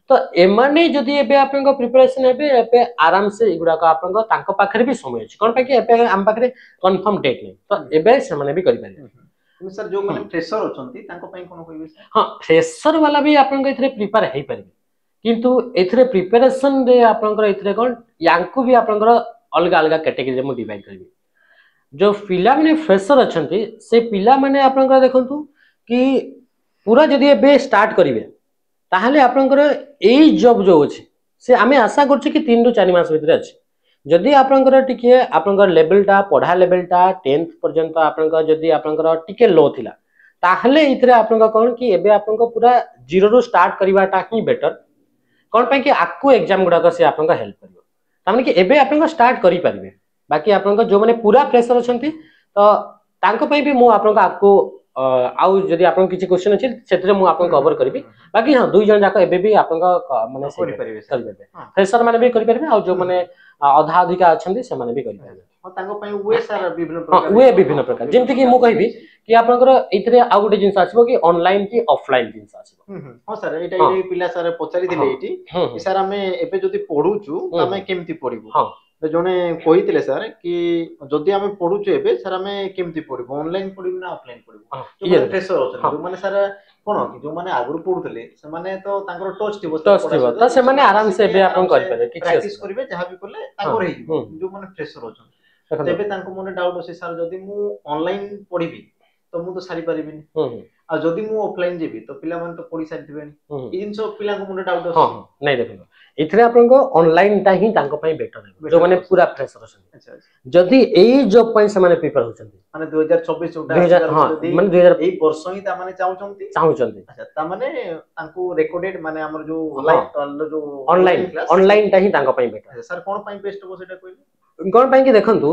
Speaker 2: तो एमाने जदी एबे आपण को प्रिपरेशन एबे आराम से इगुडा को आपण को तांको पाखरे भी समय अछि कोन पाके एबे हम पाखरे कंफर्म डेट नै तो एबे से माने भी करि पारे
Speaker 1: सर जो माने फ्रेशर अछंती तांको पई कोन कहबे
Speaker 2: हां फ्रेशर वाला भी आपण को इथरे प्रिपेयर हेई परिबे किंतु एथरे प्रिपरेशन रे आपण को इथरे कोन यांको भी आपण को अलग अलग कैटेगरी रे मु डिवाइड करबी जो पिला माने फ्रेशर अछंती से पिला माने आपण को देखंतु कि पूरा जदी एबे स्टार्ट करिवे ताहले आपनकर एई जॉब जो अछि से आमे आशा करछु कि 3 रु 4 मास भितर अछि जदी आपनकर टिके आपनकर लेवलटा पढा लेवलटा 10th पर्यंत आपनकर जदी आपनकर टिके लो थिला ताहले इतरे आपनकर कोन कि एबे आपनकर पूरा जीरो रु स्टार्ट करिवाटा ही बेटर कोन पय कि आकु एग्जाम गुडा को से आपनकर हेल्प करिवो तामाने कि एबे आपनकर स्टार्ट करि परिबे बाकी आपनकर जो माने पूरा फ्रेशर अछंती तो तांको पय भी मु आपनकर आकु आउ जदी आपन किछि क्वेश्चन अछि सेतरे मु आपन कवर करबी बाकी हां दुई जन जाका एबे भी आपन माने करि परिबे फ्रेशर माने भी करि परिबे आ जो माने आधा अधिका अछंती से माने भी करि परिबे
Speaker 1: हां तांको पय वे सारा विभिन्न प्रकार
Speaker 2: जेमति कि मु कहबी कि आपनकर इतरे आ गुटे जिंस आछबो कि ऑनलाइन की ऑफलाइन जिंस आछबो
Speaker 1: हां सर एटा पिला सर पचारि दिले एटी कि सर हमें एबे जदी पढुचु हमें केमति पढिबो हां जने कहितले सर कि जदी हमें पढुचु एबे सर हमें केमति पढिबो ऑनलाइन पढिबो ना ऑफलाइन पढिबो जो फ्रेशर होछन जो माने सर कोन कि जो माने आगुर पढुतले से माने तो तांकर टच थिबो
Speaker 2: त से माने आराम से बे आपन करि पारे किछि
Speaker 1: प्रैक्टिस करिवे जहा भी करले तांकर हेइ जो माने फ्रेशर होछन तेबे तांको मने डाउट अछि सर जदी मु ऑनलाइन पढिबी तो मु तो सारी परिबिनी आ जदि मु ऑफलाइन जेबी तो पिला मन तो पढी सारिथिबेनी ई जिंस पिला को मुंडे डाउट
Speaker 2: हाँ
Speaker 1: आसी
Speaker 2: नहीं देखो एथिरे आपनको ऑनलाइन टा ही तांको पई बेटर है जो माने पूरा फ्रेशर अछन
Speaker 1: अच्छा अच्छा
Speaker 2: जदि एई जॉब पई से माने प्रिपेयर होचंती
Speaker 1: माने 2024 जोटा
Speaker 2: 2000 हाँ माने 2000
Speaker 1: एई वर्ष ही ता माने चाहउचंती
Speaker 2: चाहुचंती
Speaker 1: अच्छा ता माने तांको रेकॉर्डेड माने हमर जो
Speaker 2: हाँ
Speaker 1: लाइव जो
Speaker 2: ऑनलाइन
Speaker 1: क्लास
Speaker 2: ऑनलाइन टा ही तांको पई बेटर
Speaker 1: सर कोन पई बेस्ट हो सेटा कोइ
Speaker 2: कोन पई कि देखंतु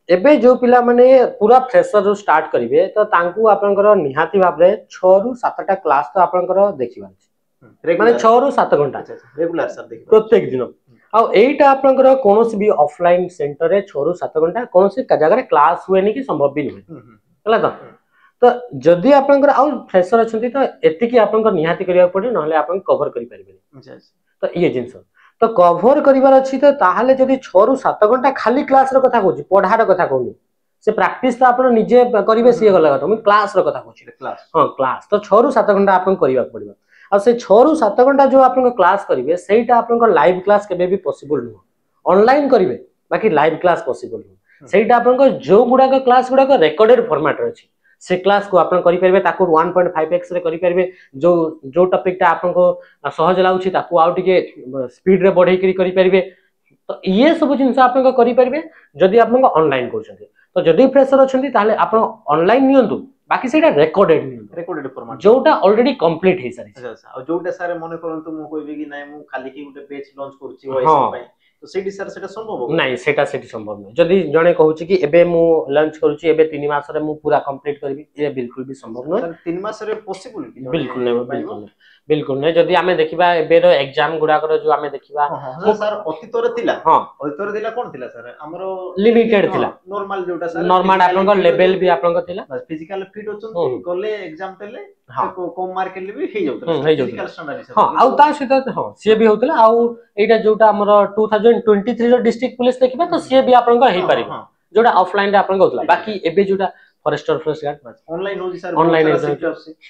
Speaker 2: एबे जो पिला माने पूरा फ्रेशर जो स्टार्ट करिवे तो तांकू आपनकर निहाती भाबरे 6 रु 7 टा क्लास तो आपनकर देखिबा माने 6 रु 7 घंटा
Speaker 1: अच्छा अच्छा रेगुलर सर देखि
Speaker 2: प्रत्येक दिन आ एटा आपनकर कोनोसी भी ऑफलाइन सेंटर रे 6 रु 7 घंटा कोनोसी जगह रे क्लास हुएनी कि संभव भी नहीं हला तो जदि आपनकर आ फ्रेशर अछंती तो एति कि आपनकर निहाती करिया पड़े नहले आपन कवर करि परिबे
Speaker 1: अच्छा अच्छा
Speaker 2: तो ये जिंस तो कवर करिवार अछि तो ताहाले जदि 6 रु 7 घंटा खाली क्लास रो कथा कहूची पढ़ार कथा कहूनी से प्रैक्टिस तो आपण निजे करिवे से गला कथा मैं क्लास रो कथा कहूची
Speaker 1: क्लास
Speaker 2: हां क्लास तो 6 रु 7 घंटा आपन करिवा पड़िबा आ से 6 रु 7 घंटा जो आपन क्लास करिवे सेटा आपन लाइव क्लास केबे भी पॉसिबल न ऑनलाइन करिवे बाकी लाइव क्लास पॉसिबल न सेटा आपन जो गुडा का क्लास गुडा का रिकॉर्डेड फॉर्मेट रे अछि से क्लास को आपन करि परबे ताको 1.5x रे करि परबे जो जो टॉपिक ता आपन को सहज लाउछि ताको आउ टिके स्पीड रे बढ़ै करि परबे तो ये सब जिंस आपन को करि परबे जदि आपन को ऑनलाइन करछन्ते तो जदि फ्रेशर अछन्ती ताले आपन ऑनलाइन नियंतु बाकी सेटा
Speaker 1: रेकॉर्डेड फॉर्मेट
Speaker 2: जोटा ऑलरेडी कंप्लीट हे सारी
Speaker 1: अच्छा अच्छा और जोटा सारे मने करंतु मु कहबे कि नाही मु खाली की गुटे पेज लॉन्च करछि ओएस पई तो सेठी सर सेटा संभव हो
Speaker 2: नहीं सेटा सेठी संभव नहीं जदि जणे कहूची कि एबे मु लॉन्च करूची एबे 3 मास रे मु पूरा कंप्लीट करबी ये बिल्कुल भी संभव नहीं
Speaker 1: सर 3 मास रे पॉसिबल कि
Speaker 2: बिल्कुल नहीं जदि आमे देखिबा एबे रो एग्जाम गुडा कर जो आमे देखिबा
Speaker 1: हां सर अतीत रे थिला
Speaker 2: हां
Speaker 1: अतीत रे थिला कोन थिला सर हमरो
Speaker 2: लिमिटेड थिला
Speaker 1: नॉर्मल जोटा सर
Speaker 2: नॉर्मल आपन को लेवल भी आपन को थिला
Speaker 1: फिजिकल फिट होचन गले एग्जाम देले से कम मार्क ले भी हे जाउतला फिजिकल स्टैंडर्ड
Speaker 2: हां आउ ता सहित हां सी भी होतला आउ एटा जोटा हमरो 2023 रो डिस्ट्रिक्ट पुलिस देखिबा तो सी भी आपन को हे पारिबो जोटा ऑफलाइन रे आपन को होतला बाकी एबे जोटा फॉरेस्टर फॉरेस्ट गार्ड
Speaker 1: ऑनलाइन हो जी सर
Speaker 2: ऑनलाइन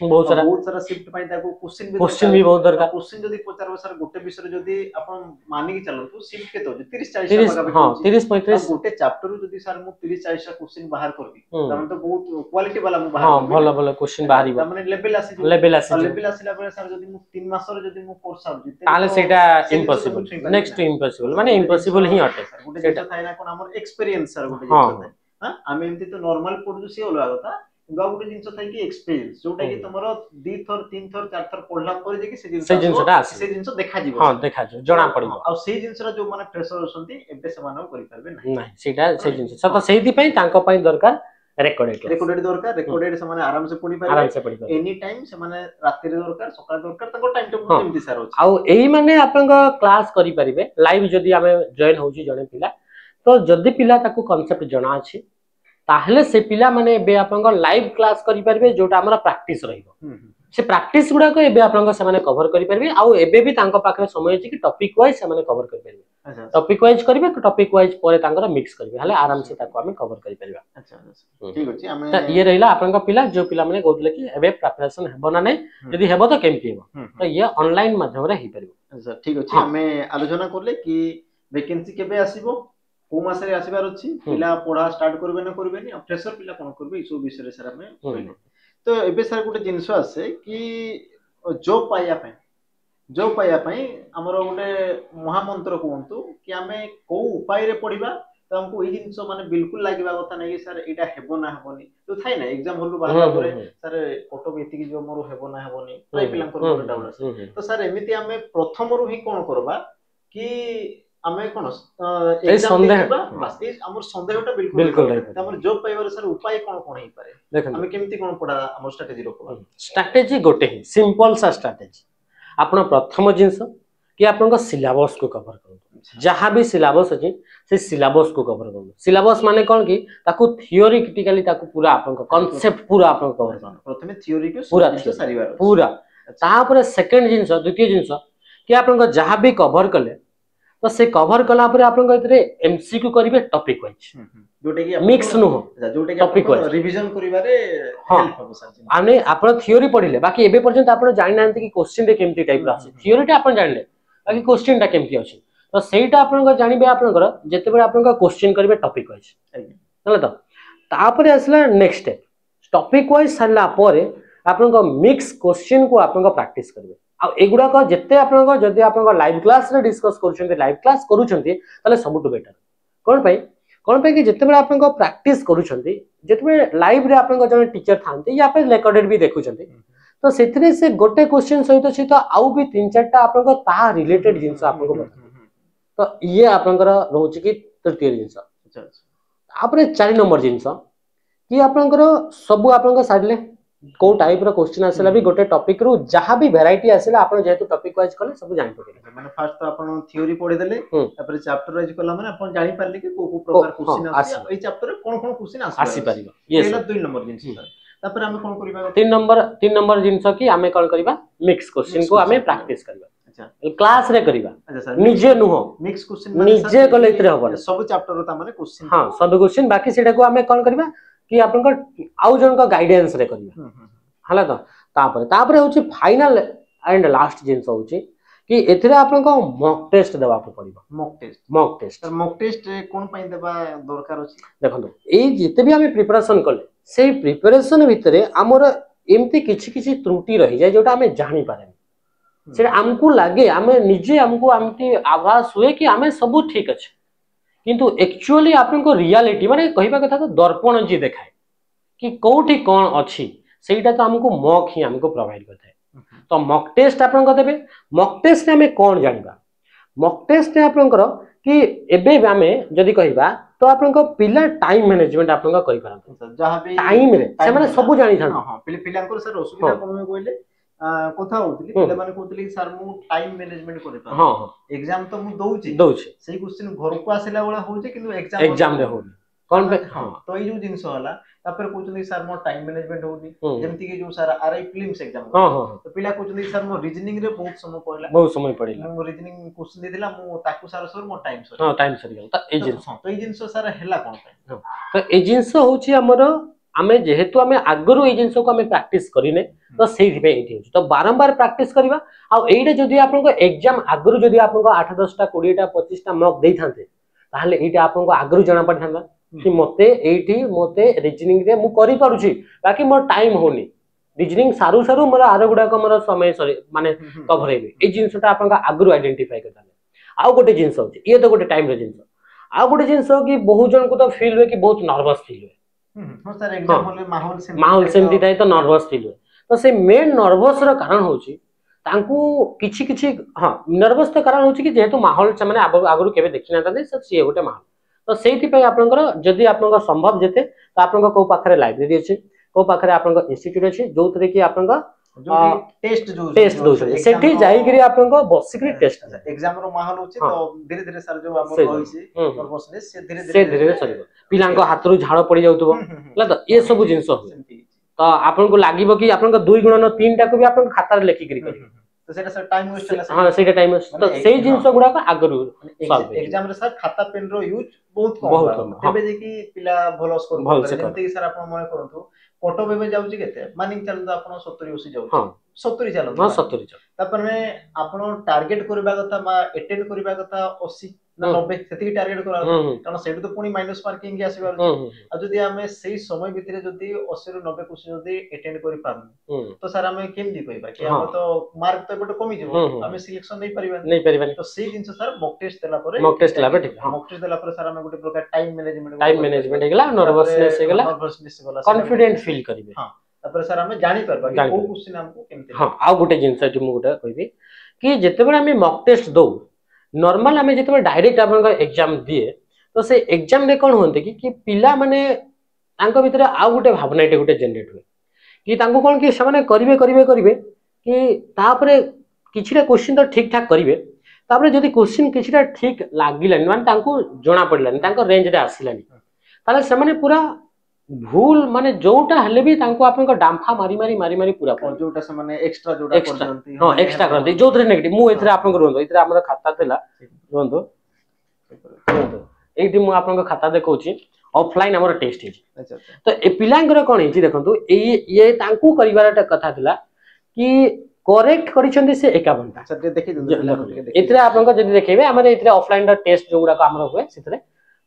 Speaker 2: बहुत सारा
Speaker 1: शिफ्ट पाई ताको
Speaker 2: क्वेश्चन भी बहुत दरकार
Speaker 1: क्वेश्चन जदी पचार सर गुटे विषय जदी आपण मानि के चलंतु शिफ्ट के तो 30 40
Speaker 2: 30 हां 30 35
Speaker 1: गुटे चैप्टर जदी सर मु 30 40 क्वेश्चन बाहर करबी तमन तो बहुत क्वालिटी वाला मु बाहर
Speaker 2: हां भलो भलो क्वेश्चन बाहरिबो
Speaker 1: तमने लेवल आसीला परे सर जदी मु 3 मास रे जदी मु कोर्स आउ जिते
Speaker 2: ताले सेटा इम्पॉसिबल नेक्स्ट टू इम्पॉसिबल माने इम्पॉसिबल ही अटे
Speaker 1: गुटे जेटा थाइना कोन हमर एक्सपीरियंस सर गुटे जेटा हां आमे एमती तो नॉर्मल पढु सी होलो आगता गा गुटे जिंस थाइ कि एक्सपीरियंस जोटा कि तमरो 2 थर 3 थर 4 थर पढला पर जे कि से जिंसटा आसी से जिंस देखा जीवो हां
Speaker 2: देखा जो जणा पडिबो
Speaker 1: आ से जिंसरा जो माने प्रेशर असंती एबे से मानव करि परबे
Speaker 2: नहीं सेटा से जिंस सत सेहि पई तांको पई दरकार
Speaker 1: रेकॉर्डेड दरकार रेकॉर्डेड से माने आराम से पढी एनी टाइम से माने रात्रि रे दरकार सकाळ दरकार ताको टाइम टेबल केमती सर होची
Speaker 2: आ एई माने आपन क्लास करि परिबे लाइव जदी आमे जॉइन होची जणे पिला तो जदी पिला ताको कांसेप्ट जणा अछि ताहले से पिला माने बे आपन लाइव क्लास करि परबे जोटा हमरा प्रैक्टिस रहिबो से प्रैक्टिस गुडा को एबे आपन से माने कवर करि परबे आ एबे भी तांको पाखरे समय अछि कि टॉपिक वाइज से माने कवर करि परबे अच्छा टॉपिक वाइज करबे तो टॉपिक वाइज परे तांकर मिक्स करबे हले आराम से ताको हमें कवर करि परबा
Speaker 1: अच्छा ठीक अछि हमें
Speaker 2: ये रहिला आपन पिला जो पिला माने कहउतले कि एबे प्रिपरेशन हेबो ना नै यदि हेबो तो केमति हेबो तो ये ऑनलाइन माध्यम रे हि परबो
Speaker 1: अच्छा ठीक अछि हमें आलोचना करले कि वैकेंसी केबे आसीबो को मासे रे आसीबार अछि पिला पढा स्टार्ट करबे ना करबे नि फ्रेशर पिला कोन करबे इसो विषय रे सर हमें कहले तो एबे सर गुटे जिंस आसे कि जॉब पाइया पई हमरो गुटे महामंत्र कोंतु कि हमें को उपाय रे पढिबा तो हमको ई जिंस माने बिल्कुल लागिबा कथा नै सर एटा हेबो ना हेबोनी तो थाई ना एग्जाम होलु बाहर परे सर फोटो बेति कि जो मोर हेबो ना हेबोनी प्राय पिलां को डाउट आसे तो सर एमिति हमें प्रथम रु ही कोन करबा कि हमें कोन एग्जाम देखबा बस ए हमर संदेहटा बिल्कुल हमर जॉब पाइबार सर उपाय कोन कोन हे पारे हमें केमति कोन पढा हमर स्ट्रेटजी रखबा
Speaker 2: स्ट्रेटजी गोटे ही सिंपल सा स्ट्रेटजी आपण प्रथम जिंस कि आपण सिलेबस को कवर करू जहां भी सिलेबस अछि से सिलेबस को कवर करू सिलेबस माने कोन कि ताको थियोरिटिकली ताको पूरा आपण कांसेप्ट पूरा आपण कवर करू
Speaker 1: प्रथमे थियोरी को
Speaker 2: पूरा
Speaker 1: सारीबार
Speaker 2: पूरा तापर सेकंड जिंस द्वितीय जिंस कि आपण जहां भी कवर कले तो से कवर कला पर आपण इतरे एमसीक्यू करिवे टॉपिक वाइज
Speaker 1: जोटे कि
Speaker 2: मिक्स नु हो
Speaker 1: जोटे कि
Speaker 2: टॉपिक वाइज
Speaker 1: रिवीजन करिवारे हेल्प हो सर
Speaker 2: आने आपण थियोरी पढिले बाकी एबे पर्यंत आपण जानि नांती कि क्वेश्चन रे केमती टाइप रासी थियोरी टा आपण जानिले बाकी क्वेश्चन टा केमती अछि तो सेटा आपण जानिबे आपण जते बेले आपण क्वेश्चन करिवे टॉपिक वाइज हला तो तापर आसला नेक्स्ट स्टेप टॉपिक वाइज सरला परे आपनको मिक्स क्वेश्चन को आपनको प्रैक्टिस करिवे आ एगुडा को जत्ते आपनको जदी आपनको लाइव क्लास रे डिस्कस करूछन्ते लाइव क्लास करूछन्ते ताले सबटु बेटर कोन पे कि जत्ते बेला आपनको प्रैक्टिस करूछन्ते जत्ते बेला लाइव रे आपनको जने टीचर थांते या पे रिकॉर्डेड भी देखुछन्ते तो सेथिरे से गोटे क्वेश्चन सहित छी तो आउ भी 3-4टा आपनको ता रिलेटेड जिंस आपनको बता तो ये आपनकर रहउची कि तृतीय जिंस आपरे 4 नंबर जिंस कि आपनकर सब आपनकर साडले को टाइप रो क्वेश्चन आसेला भी गोटे टॉपिक रु जहां भी वैरायटी आसेला आपन जेतु टॉपिक वाइज कले सब जानि पकेले
Speaker 1: माने फर्स्ट तो आपन थ्योरी पढि देले तापर चैप्टर वाइज कला माने आपन जानि पारले कि को प्रकार क्वेश्चन आसी ए चैप्टर रे कोन क्वेश्चन आसी परिबा ये पहला 2 नंबर जिंस तापर हमें कोन करिबा 3 नंबर
Speaker 2: जिंस कि हमें कोन करिबा मिक्स क्वेश्चन को हमें प्रैक्टिस करिबा अच्छा क्लास रे करिबा अच्छा सर निजे नुहो
Speaker 1: मिक्स क्वेश्चन
Speaker 2: निजे कले इतरे होबा
Speaker 1: सब चैप्टर रो ता माने क्वेश्चन
Speaker 2: हां सब क्वेश्चन बाकी सेटा को हमें कोन करिबा कि आपन को आउ जन का गाइडेंस रे करिबा हला तो तापर होची फाइनल एंड लास्ट जिंस होची कि एथिरे आपन को मॉक टेस्ट देबा को पड़िबा मॉक टेस्ट
Speaker 1: कोन पई देबा दरकार अछि
Speaker 2: देखो ए जिते भी हमें प्रिपरेशन करले से प्रिपरेशन भितरे हमर एमती किछि त्रुटि रही जाय जोटा हमें जानि पारे से हमको लागे हमें निजे हमको आमती आभास हुए कि हमें सब ठीक अछि किंतु एक्चुअली आपन को रियलिटी माने कहिबा कथा तो दर्पण जी देखाय कि कोठी कोन अछि सेटा तो हमको मॉक ही हमको प्रोवाइड करता है तो मॉक टेस्ट आपन को देबे मॉक टेस्ट में कोन जानिबा मॉक टेस्ट आपन को कि एबे हमें जदी कहिबा तो आपन को पिला टाइम मैनेजमेंट आपन को करि पारन जहां भी टाइम रे से माने सब जानि थान
Speaker 1: हां पिला को सर असुविधा कोन कोइले कथा होतली पिला माने कोतली सर मु टाइम मैनेजमेंट करि पारन हां एग्जाम तो मु दउची सेही क्वेश्चन घर को आसेला वाला होजे किंतु
Speaker 2: एग्जाम रे होनी कोन पे
Speaker 1: हां तो ई जो जिंस होला तापर कोचुनी सर मो टाइम मैनेजमेंट होनी जेमति कि जो सर आरआई फिल्म्स एग्जाम हां हां तो पिला कोचुनी सर मो रीजनिंग रे बहुत समय पड़िला मो रीजनिंग क्वेश्चन देदिला मो ताकू सर सर मो टाइम सर हां टाइम सर गेल त ए जिंस तो ए जिंस सर हेला कोन पे तो ए जिंस होची हमरो आमे जेहेतु आमे आगरु ए जिंस को आमे प्रैक्टिस करिने तो सेही पे एठी होची तो बारंबार प्रैक्टिस करबा आ एइडे जदी आपन को एग्जाम आगरु जदी आपन को 8 10 टा 20 टा 25 टा मॉक देई थांते ताहले एइटा आपन को आगरु जाना पड़ थांदा कि मते एठी मते रीजनिंग रे मु करि पारुची बाकी मोर टाइम होनी रीजनिंग सारू सारू मोर आरो गुडा को मोर समय सरी माने कवर हेबे ए जिंसटा आपन का आगरु आइडेंटिफाई करताले आ गोटे जिंस होची ये तो गोटे टाइम रे जिंस आ गोटे जिंस कि बहु जन को तो फील हुए कि बहुत नर्वस फील हुए हां सर एग्जाम होले माहौल सेमती ताई तो नर्वस फील हुए तो से मेन नर्वस रो कारण होची तांकू किछि हां नर्वस तो कारण होची कि जेहेतु माहौल से माने आगरु केबे देखि ना ताने से गोटे माहौल तो सेठी पे आपनकर जदी आपनकर संभव जेते तो आपनकर को पाखरे लाइब्रेरी अछि को पाखरे आपनकर इंस्टीट्यूट अछि जोतरे कि आपनकर जो टेस्ट दो सेठी जाई गिरी आपनकर बसिकरी टेस्ट एग्जाम रो माहौल होछि तो धीरे धीरे सर जो हमर होइछि नर्वसनेस से धीरे धीरे सरिबो पिलांको हाथरु झाड़ पड़ी जाउतबो हला तो ये सब जिंस हो तो आपनको लागिबो कि आपनकर 2 गुणन 3 टा को भी आपन खाता रे लेखि गिरी करी तो सेटा सर टाइम वेस्ट होला हां सेटा टाइम वेस्ट तो सेही जिंस गुडा का आगरु एग्जाम रे सर खाता पेन रो यूज बहुत कम तबे जे कि पिला भलो स्कोर करे जेंति सर आपन मने करंतु फोटो बेबे जाउची केते मानिंग चलन आपन 70 80 जाउची हां 70 चलन हां 70 चलन तापर आपन टारगेट करबा कथा मा अटेंड करबा कथा 80 ना 90 सेति टारगेट करा कारण सेटु तो पुनी माइनस मार्किंग के आसीबा आ जदी हमें सही समय भितरे जदी 80 रो 90 क्वेश्चन जदी अटेंड करि पारनु तो सर हमें केमदी कहिबा कि हम तो मार्क तो एबटे कमी जेबो हमें सिलेक्शन नहीं परिबा तो सेही जिंस सर मॉक टेस्ट देला परे मॉक टेस्ट ठीक मॉक टेस्ट देला परे सर हमें गोटे प्रकार टाइम मैनेजमेंट हेगला नर्वसनेस हेगला कॉन्फिडेंट फील करिवे हां तापर सर हमें जानि परबा कि को क्वेश्चन हमको केमते हां आ गोटे जिंस जे मु गोटे कहबी कि जेते बेला हमें मॉक टेस्ट दो नॉर्मल हमें जेते डायरेक्ट आपन एग्जाम दिए तो से एग्जाम रे कोन होंते कि पिला माने तांको भीतर आ गोटे भावनाटे गोटे जनरेट हुए कि तांको कोन कि से माने करिवे कि तापरे किछिटा क्वेश्चन तो ठीक ठाक करिवे तापरे जदी क्वेश्चन किछिटा ठीक लागिलानी माने तांको जोना पड़लानी तांको रेंज रे आसिलानी ताले से माने पूरा भूल माने जोटा हले भी तांको आपन को डांफा मारी पूरा जोटा से माने एक्स्ट्रा जोटा कर दंती हां एक्स्ट्रा करदे जोतरे नेगेटिव मु एथरे आपन को रोंदो एथरे हमर खाता देला रोंदो एठी मु आपन को खाता देखौची ऑफलाइन हमर टेस्ट हिची अच्छा तो ए पिलांगर कोन हिची देखंतु ये तांको करिवारटा कथा थिला कि करेक्ट करिसंती से 51 टा अच्छा देखि एथरे आपन को जदी देखिबे हमर एथरे ऑफलाइन दा टेस्ट जोगुडा को हमर होए सेथरे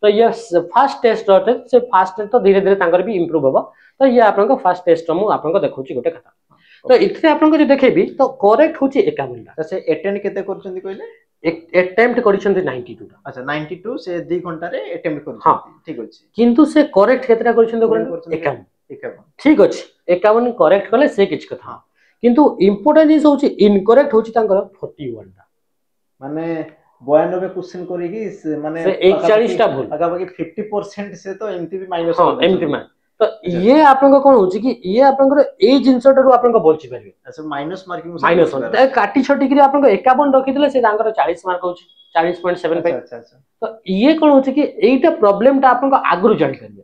Speaker 1: तो ये फर्स्ट टेस्ट रहते से फर्स्ट तो धीरे धीरे तांकर भी इंप्रूव होबो तो ये आपन को फर्स्ट टेस्ट मु आपन को देखौची गोटे खाता
Speaker 2: तो इथे आपन को देखेबी तो करेक्ट होची 51 टा
Speaker 1: से अटेम्प्ट केते करछंती कहले
Speaker 2: अटेम्प्ट करिसंती 92 टा
Speaker 1: अच्छा 92 से 2 घंटा रे अटेम्प्ट
Speaker 2: हाँ
Speaker 1: करछंती ठीक अछि
Speaker 2: किंतु से करेक्ट केतरा करिसंती 51
Speaker 1: 51
Speaker 2: ठीक अछि 51 करेक्ट कले से किछ कथा
Speaker 1: हाँ
Speaker 2: किंतु इंपोर्टेंट इज होची इनकरेक्ट होची तांकर 41 टा
Speaker 1: माने 92 क्वेश्चन करिकी माने
Speaker 2: से 41 टा भूल
Speaker 1: आगा बाकी 50% से तो एमती भी माइनस
Speaker 2: हां एमती मा तो ये आपन को कोन होची कि ये आपन को ए जिंसटा रु आपन को बंची परिबे
Speaker 1: अच्छा माइनस मार्किंग
Speaker 2: माइनस काटी छटी करी आपन को 51 रखिदिले से तांकर 40 मार्क होची 40.75
Speaker 1: अच्छा अच्छा
Speaker 2: तो ये कोन होची कि एटा प्रॉब्लम ता आपन को आगरु जानि परिबे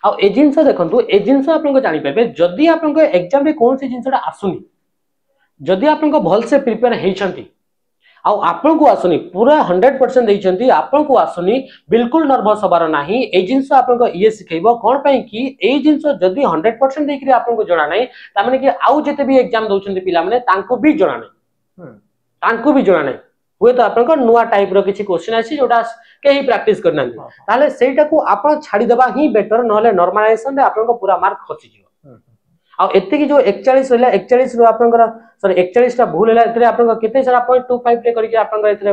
Speaker 2: आ ए जिंस देखंतु ए जिंस आपन को जानि परिबे जदी आपन को एग्जाम रे कोन से जिंसटा आसुनी जदी आपन को भल से प्रिपेयर हेचंती आ आपन को आसुनी पूरा 100% देइचंती आपन को आसुनी बिल्कुल नर्वस हबार नाही ए जिंस आपन को ये सिखैबो कोन पई कि ए जिंस जदी 100% देकरी आपन को जणा नै ता माने कि आउ जते भी एग्जाम दोचंती पिला माने तांको भी जणा नै तांको भी जणा नै हुए तो आपन को नुवा टाइप रो किछि क्वेश्चन आसी जोटा केही प्रैक्टिस करना ताले सेटा को आपन छाडी देबा ही बेटर नहले नॉर्मलाइजेशन रे आपन को पूरा मार्क खसी जिवो आ एते की जो 41 होला 41 रो आपन को सॉरी 41 टा भूल होला एतरे आपन को केते सारा 0.25 रे करके आपन को एतरे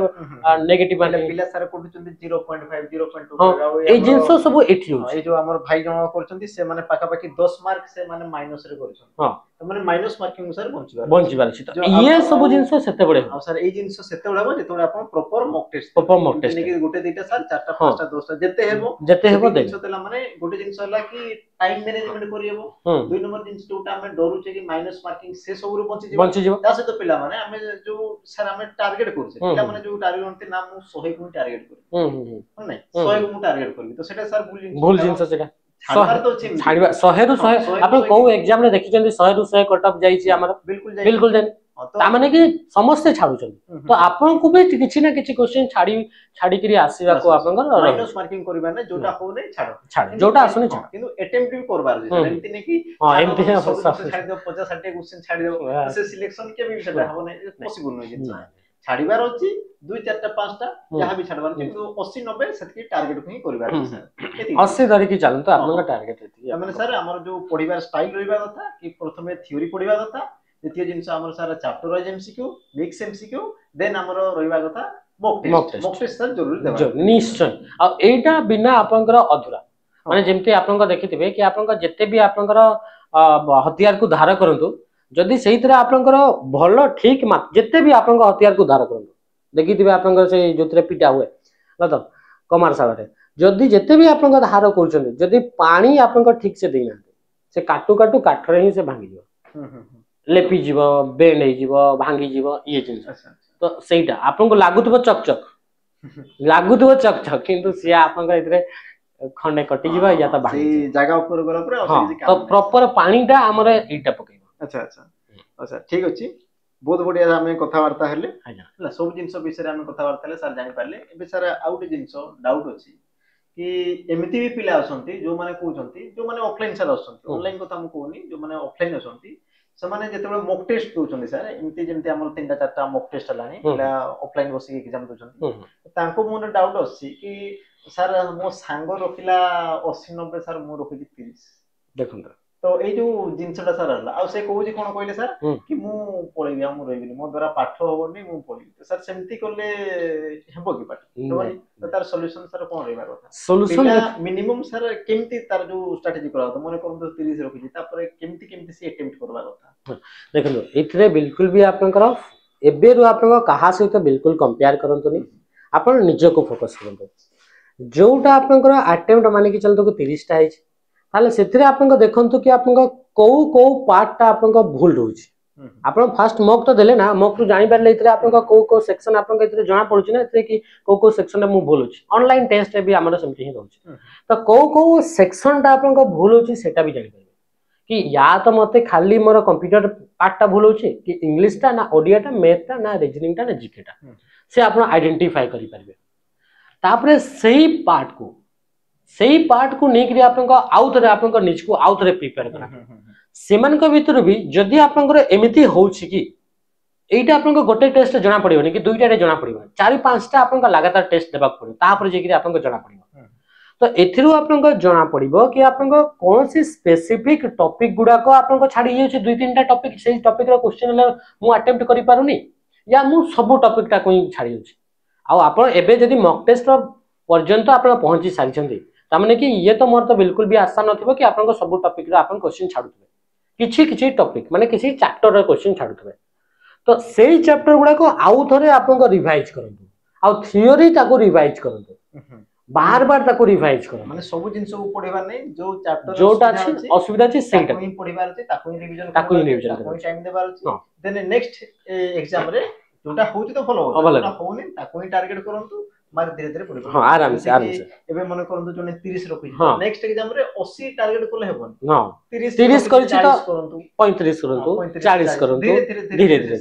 Speaker 2: नेगेटिव माने
Speaker 1: पिला सारा कोठुचंती 0.5 0.25
Speaker 2: हां ए जिंसो सब एठी हो
Speaker 1: ए जो हमर भाई जण करचंती से माने पाका पाकी 10 मार्क से माने माइनस रे करछन
Speaker 2: हां
Speaker 1: तो माने माइनस मार्किंग अनुसार
Speaker 2: बंची बारछि तो ये सब जिंसो सेते बडे
Speaker 1: आ सर ए जिंसो सेते बडा हो जेतोडा अपन प्रॉपर मॉक टेस्ट कि गोटे दीटा सर चारटा पांचटा दोस्ता जेते हेबो देखो तला माने गोटे जिंस होला कि टाइम मैनेजमेंट करियबो दुई नंबर जिंस जोटा हमें डरू छे कि माइनस मार्किंग से सब रु बंची जिवो ता से तो पिला माने हमें जो सर हमें टारगेट करछे पिला माने जो टारगेट होते नाम 100 को टारगेट करी नै 100 को टारगेट करी तो सेटा सर भूल जिंस सेटा छाड़िबा 100 रु 100 आपण को एग्जाम रे देखि जंदी 100 रु 100 कट ऑफ जाई छी हमर बिल्कुल जाई ता माने कि समस्त छाडू छन तो आपण को भी किछि ना किछि क्वेश्चन छाडी करी आसीबा को आपण को माइनस मार्किंग करबा नै जोटा हो नै छाडो जोटा आसुनी छाडो किंतु अटेम्प्ट भी करबार जे एमति नै कि हां एमति छाडी दो 50 60 क्वेश्चन छाडी दो से सिलेक्शन के भी सेटा हो नै पॉसिबल नै जिंस छाडीबार अछि 2 4 टा 5 टा जहां भी छाडबार किंतु 80 90 सेति टारगेट को ही करबार सर 80 धरि कि चलन तो आपन का टारगेट हेति माने सर हमर जो पढिबार स्टाइल रहबा कथा कि प्रथमे थ्योरी पढिबा कथा द्वितीय जिंस हमर सारा chapter wise MCQ mix MCQ then हमर रहबा कथा मॉक टेस्ट सर जरूर देबा निश्चय आ एटा बिना आपनकर अधूरा माने जेमते आपन को देखिथिबे कि आपन को जत्ते भी आपनकर हथियार को धार करंतु जदि सेही तरह आपनकर भलो ठीक मा जत्ते भी आपन को हथियार को धार करंतु देखिथिबे आपनकर से जोतरे पिटा हुए तो कमार सागरे जदि जत्ते भी आपन को धार करछन जदि पानी आपन को ठीक से देना से काटू काटू काठरे ही से भांगी दियो लेपि जीवो बेंड हे जीवो भांगी जीवो ये जिंस तो सेटा आपन को लागुतबो चक किंतु से आपन को इतरे खंडे कटि जीवा या त भांगी जागा ऊपर गला पर तो प्रॉपर पानीटा हमर एटा पकैबो अच्छा अच्छा अच्छा ठीक अछि बहुत बढ़िया हमें कथावार्ता हेले हला सब जिंस विषय हमें कथावार्ता हेले सर जानि पारले एबे सर आउट जिंस डाउट अछि कि एमिति भी पिला असंती जो माने कहउछंती जो माने ऑफलाइन सर असंती ऑनलाइन कथा हम कहउनी जो माने ऑफलाइन असंती से माने जेतेबे मॉक टेस्ट दोछंती सर एमिति जेमति हमर 3टा 4टा मॉक टेस्ट हलानी पिला ऑफलाइन बसी एग्जाम दोछंती तांको मोने डाउट अछि कि सर मो सांग रखिला 80 90 सर मो रखि 30 देखुन तो ए जो जिंसटा सर हला आ से कहउजी कोन कहले सर कि मु पळेबी मु रहिबी मो द्वारा पाठ होबनी मु पळेबी तो सर सेमति करले हेबो कि पाठ तो तार सॉल्यूशन सर कोन रहबा कथा सॉल्यूशन मिनिमम सर केमति तार जो स्ट्रेटजी करा तो मने कोन तो 30 रखि तापर केमति से अटेम्प्ट करबा कथा देखलो इतरे बिल्कुल भी आपन करो एबे रो आपन कहा सहित बिल्कुल कंपेयर करंतुनी आपन निज को फोकस करंतु जोटा आपन करो अटेम्प्ट माने कि चलतो को 30 टा है ताले सेथरे आपन को देखंतु कि आपन को को पार्ट आपन को भूल रहउची आपन फर्स्ट मॉक तो देले ना मॉक तो जानि पारले इतरे आपन को सेक्शन आपन को इतरे जाना पड़ुची ना इतरे कि को सेक्शन में भूल होची ऑनलाइन टेस्ट रे भी हमर समथि ही रहउची तो को सेक्शन ता आपन को भूल होची सेटा भी जानि पारबे कि या तो मते खाली मोर कंप्यूटर पार्ट ता भूल होची कि इंग्लिश ता ना ओडिया ता मैथ ता ना रीजनिंग ता ना जीके ता से आपन आइडेंटिफाई करि पारबे तापरे सही पार्ट को नेकरी आपन को आउथरे आपन को निज को आउथरे प्रिपेयर करा सेमान को भीतर भी जदी आपन को एमिति होउछि कि एटा आपन को गोटे टेस्ट जना पड़िबोनी कि दुईटा रे जना पड़िबो 4 5 टा आपन को लगातार टेस्ट देबा पड़ो तापर जे कि आपन को जना पड़िबो
Speaker 2: तो एथिरु आपनको जना पड़िबो कि आपनको कौन सी स्पेसिफिक टॉपिक गुडा को आपनको छाड़ी जाउछि दुई तीनटा टॉपिक सेही टॉपिक रो क्वेश्चन ले मु अटेम्प्ट करि पारुनी या मु सब टॉपिक टा कोई छाड़ी जाउछि आ आपण एबे जदी मॉक टेस्ट रो पर्यंत आपण पहुंची सारी छथि त माने कि ये तो मोर तो बिल्कुल भी आशा नथिबो कि आपनको सब टॉपिक रो आपण क्वेश्चन छाडुथबे किछि किछि टॉपिक माने किछि चैप्टर रो क्वेश्चन छाडुथबे तो सेही चैप्टर गुडा को आउ थरे आपनको रिवाइज करंतु आ थ्योरी ताको रिवाइज करंतु बार बार ताको रिवाइज करो
Speaker 1: माने सब जिंस को पढिबार नै जो चैप्टर
Speaker 2: जोटा अछि असुविधा अछि सेटा
Speaker 1: कोई पढिबार अछि ताको रिवीजन
Speaker 2: ताको रिवीजन
Speaker 1: कोई टाइम देबार अछि देन नेक्स्ट एग्जाम रे जोटा होउछि तो फॉलो जोटा होउनी ताको टारगेट करंतु मार धीरे धीरे पढिबो हां आराम से एबे मन करंतु जोने 30 रखि नेक्स्ट एग्जाम रे 80 टारगेट कोले हेबन हां 30 करछि तो करंतु 35 करंतु 40 करंतु धीरे धीरे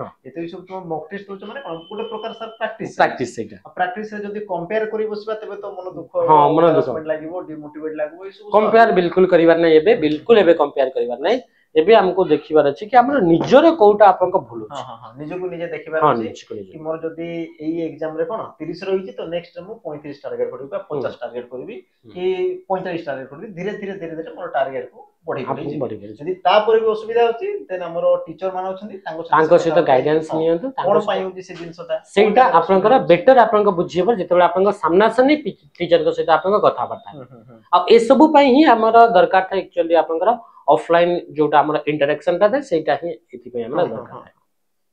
Speaker 1: हां एते सब तो मॉक टेस्ट होछ माने कोन प्रकार सर प्रैक्टिस सेटा प्रैक्टिस रे जदी कंपेयर करि बसबा तबे तो मन दुख हां मन दुख लागिवो डिमोटिवेट लागबो ई सब
Speaker 2: कंपेयर बिल्कुल करिवार नै एबे बिल्कुल एबे कंपेयर करिवार नै एबे हमको देखिबार अछि कि हमर निजरे कोटा आपनको भूल अछि
Speaker 1: हां हां निजो को निजे देखिबार अछि कि मोर जदी एई एग्जाम रे कोन 30 रहिछि तो नेक्स्ट मु 35 टारगेट करबी 50 टारगेट करबी कि 45 टारगेट करबी धीरे धीरे धीरे धीरे मोर टारगेट को बढ़ी जदी ता पर भी असुविधा अछि देन हमर टीचर मान अछंती
Speaker 2: तांको सहित गाइडेंस नियंतु
Speaker 1: कोन पाई होछि से जिंसटा
Speaker 2: सेटा आपनकर बेटर आपनको बुझियबर जेतेबे आपनको सामना सामनी टीचर को सहित आपनको कथा बार्ता आ ए सब पई ही हमर दरकार था एक्चुअली आपनकर ऑफलाइन जोटा हमर इंटरेक्शन था सेटा ही एथि पई हमरा दरकार है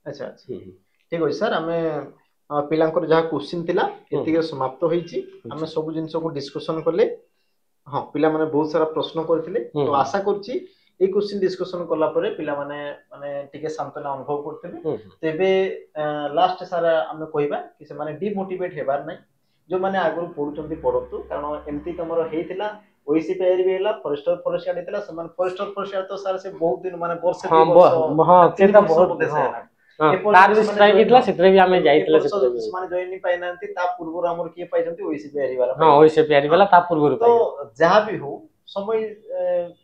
Speaker 1: अच्छा अच्छा ठीक होय सर हमें पिलांकर जहा क्वेश्चन थिला एतिके समाप्त होईची हमें सब जिंस को डिस्कशन करले हां पिला माने बहुत सारा प्रश्न करथिले तो आशा करछि ए क्वेश्चन डिस्कशन करला परे पिला माने टिके सांत्वना अनुभव करथिले तेबे लास्ट सारा हमें कहबा कि से माने डिमोटिवेट हेबार नै जो माने आगु पढुचंती पढतु कारण एमती तमरो हेतिला ओईसी पेयर भी हैला फॉरेस्ट गार्ड हेतिला समान फॉरेस्ट गार्ड तो सारा से बहुत दिन माने वर्ष
Speaker 2: हां सेटा बहुत तार भी स्ट्राइक हितला सेतरे भी हमें जाइतले सेतरे
Speaker 1: माने जॉइन नि पाइनांती ता पूर्व हमर के पाइजंती ओईसी पेयर वाला
Speaker 2: हां ओईसी पेयर वाला ता पूर्व
Speaker 1: तो जहां भी हो समय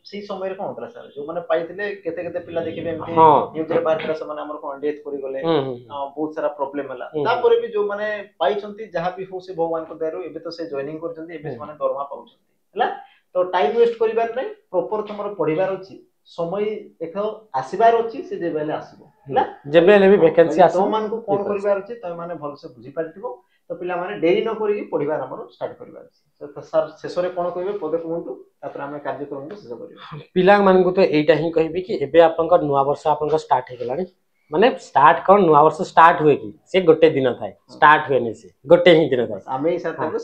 Speaker 1: सी समय रे कोन होतला सर जो माने पाइतले केते केते पिला देखिबे एमती न्यूज रे बाहर करा समान हमर कोन डेथ करि गले बहुत सारा प्रॉब्लम हला ता परे भी जो माने पाइचंती जहां भी हो से भगवान को दयारु एबे तो से जॉइनिंग करचंती एबे से माने दरमा पाउचंती हला तो टाइम वेस्ट करिबार नै प्रॉपर तमरो पढिबार अछि समय देखो आसीबार अछि से जेबेले आसीबो हला
Speaker 2: जेबेले भी वैकेंसी आसी
Speaker 1: तो मान को कोन करिबार अछि त माने भल से बुझी पारथिबो तो पिला माने देरी न करी पढिबार हमरो स्टार्ट करिबार अछि तो सर शेषरे कोन कहबे पदे कहंतु तापर हमें कार्यक्रम को शेष करिबो
Speaker 2: पिला मान को तो एटा ही कहबी कि एबे आपनका नुवा वर्ष आपनका स्टार्ट हे गेलानी माने स्टार्ट कोन नुवा वर्ष स्टार्ट हुए कि से गोटे दिन थाए स्टार्ट हुए नै से गोटे ही दिन थाए
Speaker 1: आमे ही साथ को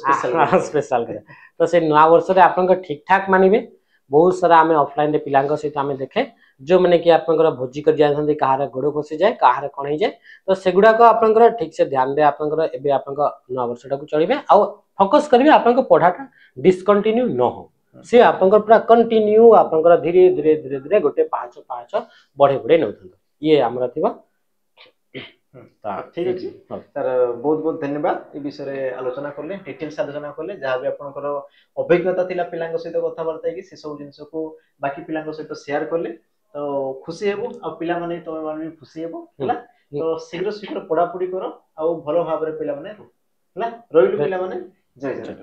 Speaker 2: स्पेशल करे तो से नुवा वर्ष रे आपनका ठीक ठाक मानिबे बहुत सारा हमें ऑफलाइन रे पिलांग सहित हमें देखे जो माने कि आपनकर भोजी कर जाथंती कहार गोड़ खसी जाए कहार कोन ही जाए तो सेगुडा को आपनकर ठीक से ध्यान दे आपनकर एबे आपनका नुवा वर्षटा को चलिबे आ फोकस करबे आपनका पढाटा डिसकंटिन्यू न हो से आपनकर पूरा कंटिन्यू आपनकर धीरे धीरे धीरे धीरे गोटे पाँच बढ़े बढ़े नउथन ये हमरा थिबा
Speaker 1: ठीक अछि सर बहुत बहुत धन्यवाद ए विषय रे आलोचना करले डिटेल्स आलोचना करले जहां भी आपनकर अभिज्ञता थिला पिलांग सहित कथा बार्ता कि से सब जिंस को बाकी पिलांग सहित शेयर करले तो खुशी हेबो आ पिला माने तो माने खुशी हेबो हला तो शीघ्र शीघ्र पढा पढी करो आ भलो भाबरे पिला माने हला रोइलु पिला माने जय जय